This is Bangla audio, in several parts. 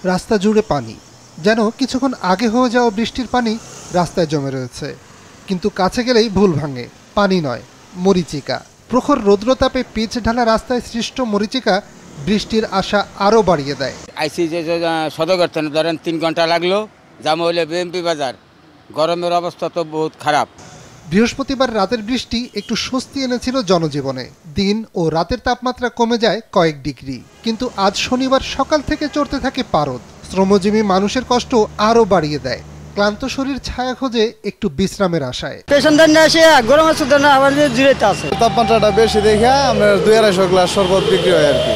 রাস্তা জুড়ে পানি, যেন কিছুক্ষণ আগে হয়ে যাওয়া বৃষ্টির পানি রাস্তায় জমে রয়েছে। কিন্তু কাছে গেলেই ভুল ভাঙে, পানি নয়, মরীচিকা। প্রখর রৌদ্রতাপে পিচ ঢালা রাস্তায় সৃষ্ট মরীচিকা বৃষ্টির আশা আরও বাড়িয়ে দেয়। আইসি যে সদর ধরেন 3 ঘন্টা লাগলো, জামা হইলে বিএমপি বাজার। গরমের অবস্থা তো বহুত খারাপ। বৃহস্পতিবার রাতের বৃষ্টি একটু স্বস্তি এনেছিল জনজীবনে। দিন ও রাতের তাপমাত্রা কমে যায় কয়েক ডিগ্রি, কিন্তু আজ শনিবার সকাল থেকে চড়তে থাকে পারদ। শ্রমজীবী মানুষের কষ্ট আরও বাড়িয়ে দেয়। ক্লান্ত শরীর ছায়া খোঁজে একটু বিশ্রামের আশায়। পেশেন্টদের নিয়ে এসে গরমের সুদ্ধ না আবার জিরাইতে আছে। তাপমাত্রাটা বেশি দেখে আমরা 2-250 গ্লাস শরবত বিক্রি হয় আর কি।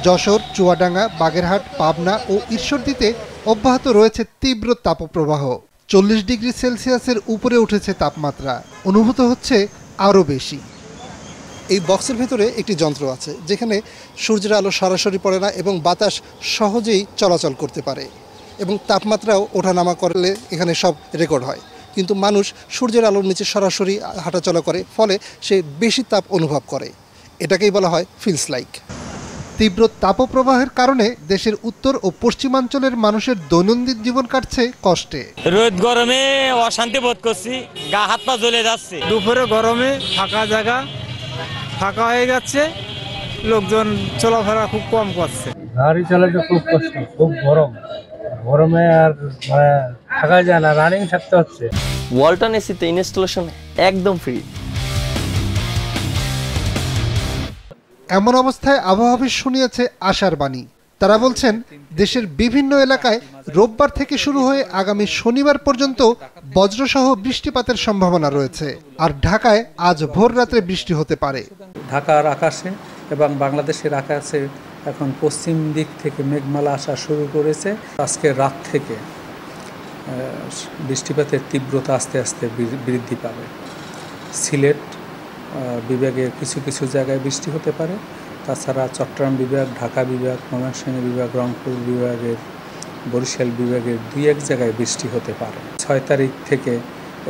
যশোর, চুয়াডাঙ্গা, বাগেরহাট, পাবনা ও ঈশ্বরদীতে অব্যাহত রয়েছে তীব্র তাপপ্রবাহ। 40 ডিগ্রি সেলসিয়াসের উপরে উঠেছে তাপমাত্রা, অনুভূত হচ্ছে আরও বেশি। এই বক্সের ভেতরে একটি যন্ত্র আছে, যেখানে সূর্যের আলো সরাসরি পড়ে না এবং বাতাস সহজেই চলাচল করতে পারে, এবং তাপমাত্রাও ওঠানামা করলে এখানে সব রেকর্ড হয়। কিন্তু মানুষ সূর্যের আলোর নিচে সরাসরি হাঁটাচলা করে, ফলে সে বেশি তাপ অনুভব করে। এটাকেই বলা হয় ফিলস লাইক। তীব্র তাপপ্রবাহের কারণে দেশের উত্তর ও পশ্চিমাঞ্চলের মানুষের দৈনন্দিন জীবন কাটছে কষ্টে। রোদ গরমে অশান্তি বোধ করছি, গা হাত পা জ্বলে যাচ্ছে। দুপুরে গরমে ফাঁকা জায়গা ফাঁকা হয়ে যাচ্ছে, লোকজন চলাফেরা খুব কম করছে। গাড়ি চালাতে খুব কষ্ট, খুব গরমে আর থাকা যায় না, রানিং থাকতে হচ্ছে। ওয়ালটন এসিতে ইনস্টলেশন একদম ফ্রি। এমন অবস্থায় আবহাওয়া অফিস শুনিয়েছে আশার বাণী। তারা বলছেন, দেশের বিভিন্ন এলাকায় রোববার থেকে শুরু হয়ে আগামী শনিবার পর্যন্ত বজ্রসহ বৃষ্টিপাতের সম্ভাবনা রয়েছে। আর ঢাকায় আজ ভোর রাত্রে বৃষ্টি হতে পারে। ঢাকার আকাশে এবং বাংলাদেশের আকাশে এখন পশ্চিম দিক থেকে মেঘমালা আসা শুরু করেছে। আজকে রাত থেকে বৃষ্টিপাতের তীব্রতা আস্তে আস্তে বৃদ্ধি পাবে। সিলেট বিভাগের কিছু কিছু জায়গায় বৃষ্টি হতে পারে। তাছাড়া চট্টগ্রাম বিভাগ, ঢাকা বিভাগ, ময়মনসিংহ বিভাগ, রংপুর বিভাগের, বরিশাল বিভাগের 2-1 জায়গায় বৃষ্টি হতে পারে। 6 তারিখ থেকে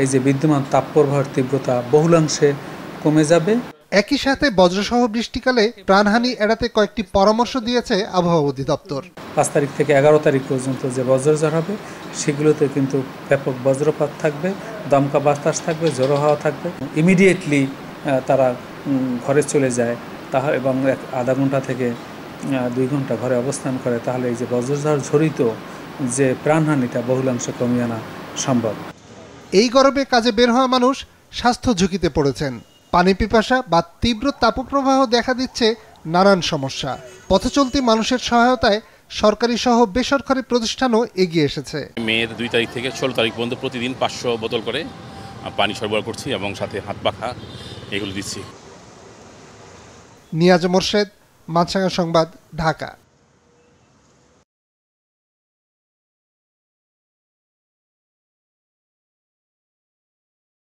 এই যে বিদ্যমান তাপপ্রবাহের তীব্রতা বহুলাংশে কমে যাবে। একই সাথে বজ্রসহ বৃষ্টিকালে প্রাণহানি এড়াতে কয়েকটি পরামর্শ দিয়েছে আবহাওয়া অধিদপ্তর। 5 তারিখ থেকে 11 তারিখ পর্যন্ত যে বজ্রঝড় হবে, সেগুলোতে কিন্তু ব্যাপক বজ্রপাত থাকবে, দমকা বাতাস থাকবে, ঝোড়ো হাওয়া থাকবে। ইমিডিয়েটলি তারা ঘরে চলে যায় এবং আধা ঘন্টা থেকে 2 ঘন্টা ঘরে অবস্থান করে, তাহলে এই যে বজ্রঝড় ঝড়িত যে প্রাণহানিটা বহুলাংশে কমিয়ে আনা সম্ভব। এই গরমে কাজে বের হওয়া মানুষ স্বাস্থ্য ঝুঁকিতে পড়েছেন। পানি পিপাসা বা তীব্র তাপপ্রবাহ দেখা দিচ্ছে নানান সমস্যা। পথচলতি মানুষের সহায়তায় সরকারি সহ বেসরকারি প্রতিষ্ঠানও এগিয়ে এসেছে। মের 2 তারিখ থেকে 16 তারিখ পর্যন্ত প্রতিদিন 500 বোতল করে পানি সরবরাহ করছি এবং সাথে হাত পাখা এগুলো দিচ্ছি। নিয়াজ মোর্শেদ, মাছরাঙা সংবাদ, ঢাকা।